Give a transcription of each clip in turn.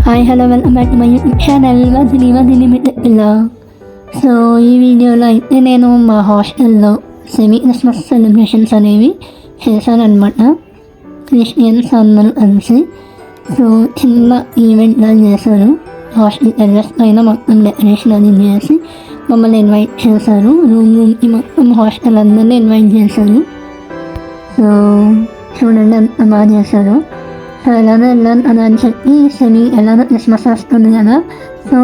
Hi hello welcome back to my YouTube channel వదిలి మిట్టిలా. So ఈ వీడియోలో అయితే నేను మా హాస్టల్లో సెమీ క్రిస్మస్ సెలబ్రేషన్స్ అనేవి చేశానమాట, క్రిస్టియన్స్ అందరూ కలిసి. సో చిన్న ఈవెంట్లా చేశారు. హాస్టల్ టెర్రస్ పైన మొత్తం డెకరేషన్ అది చేసి మమ్మల్ని ఇన్వైట్ చేశారు. రూమ్కి మొత్తం హాస్టల్ అందరినీ ఇన్వైట్ చేశారు. సో చూడండి ఎంత బాగా చేశారు. సో ఎలానో వెళ్ళాను అని అని చెప్పి సెమీ ఎలానో క్రిస్మస్ వస్తుంది కదా, సో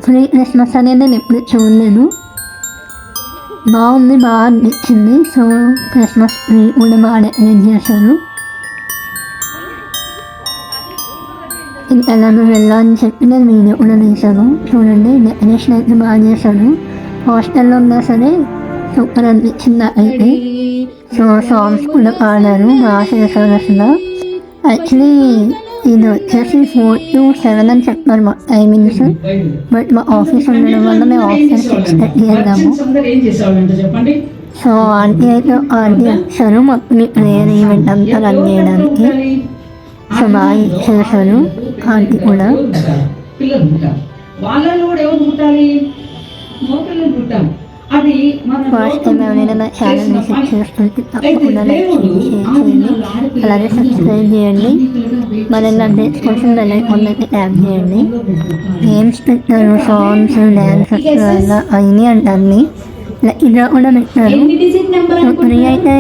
ఫ్రీ క్రిస్మస్ అనేది నేను ఎప్పుడు చూడలేదు. బాగుంది, బాగా అనిపించింది. సో క్రిస్మస్ ట్రీ కూడా బాగా డెకరేట్ చేశారు. ఇంకా ఎలానో వెళ్ళాలని చెప్పి నేను వీడియో కూడా తీశాను. చూడండి డెకరేషన్ అయితే బాగా చేశాను. హాస్టల్లో ఉన్నా సరే సూపర్ అనిపించింది అయితే. సో సాంగ్స్ కూడా పాడారు, బాగా చేశారు అసలు. యాక్చువల్లీ ఇది వచ్చేసి 4 to 7 అని చెప్పారు మా టైమింగ్స్, బట్ మా ఆఫీస్ ఉండడం వల్ల మేము ఆఫీస్ 6:30 వెళ్ళాము. సో ఆంటీ వచ్చారు మొత్తం ప్రేయర్ ఈవెంట్ అంతా రన్ చేయడానికి. సో బాగా చేశారు ఆంటీ కూడా. ఫస్ట్ టైం ఎవరైనా నా ఛానల్ విజిట్ చేస్తుంటే తప్పకుండా లైక్ చేయండి, షేర్ చేయండి, అలాగే సబ్స్క్రైబ్ చేయండి. మరిన్ని అప్డేట్స్ కోసం బెల్ ఐకాన్ అయితే ట్యాప్ చేయండి. గేమ్స్ పెట్టారు, సాంగ్స్, డ్యాన్సెస్ అలా అయినాయి అంటే అన్నీ. ఇలా కూడా పెట్టారు. ఫ్రీ అయితే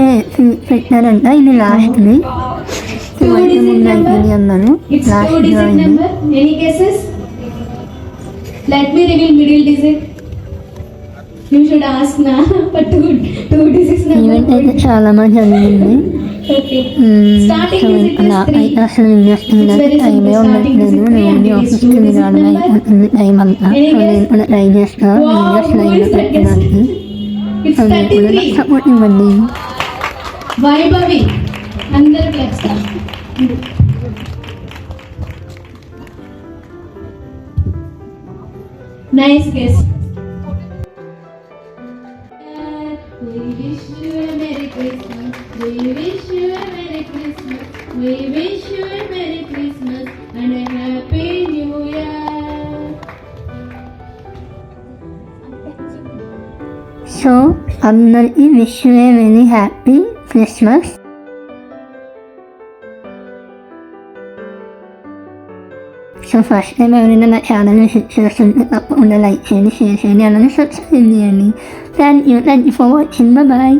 పెట్టారంట, ఇది లాస్ట్ది. అయితే ముందు అయిపోయింది అన్నారు, లాస్ట్ అయింది. ఈవెంట్ అయితే చాలా బాగా జరిగింది. అలా అయితే అసలు వీడియోస్ తీయడానికి టైమే ఉండట్లేదు. నేను ఆఫీస్కి రావడం అయిపోతుంది టైం అంతా. సో నేను కూడా ట్రై చేస్తాను వీడియోస్ లైవ్లో పెట్టడానికి. సో నేను కూడా నాకు సపోర్ట్ ఇవ్వండి. Nice guess. We wish you a Merry Christmas. We wish you a Merry Christmas. We wish you a Merry Christmas and a Happy New Year. So అందరికీ wish you a very happy Christmas. So first time ఎవరైనా నా channel visit చేస్తుంటే తప్పకుండా like చేయండి, share చేయండి, అలానే subscribe చేయండి. Thank you for watching. Bye.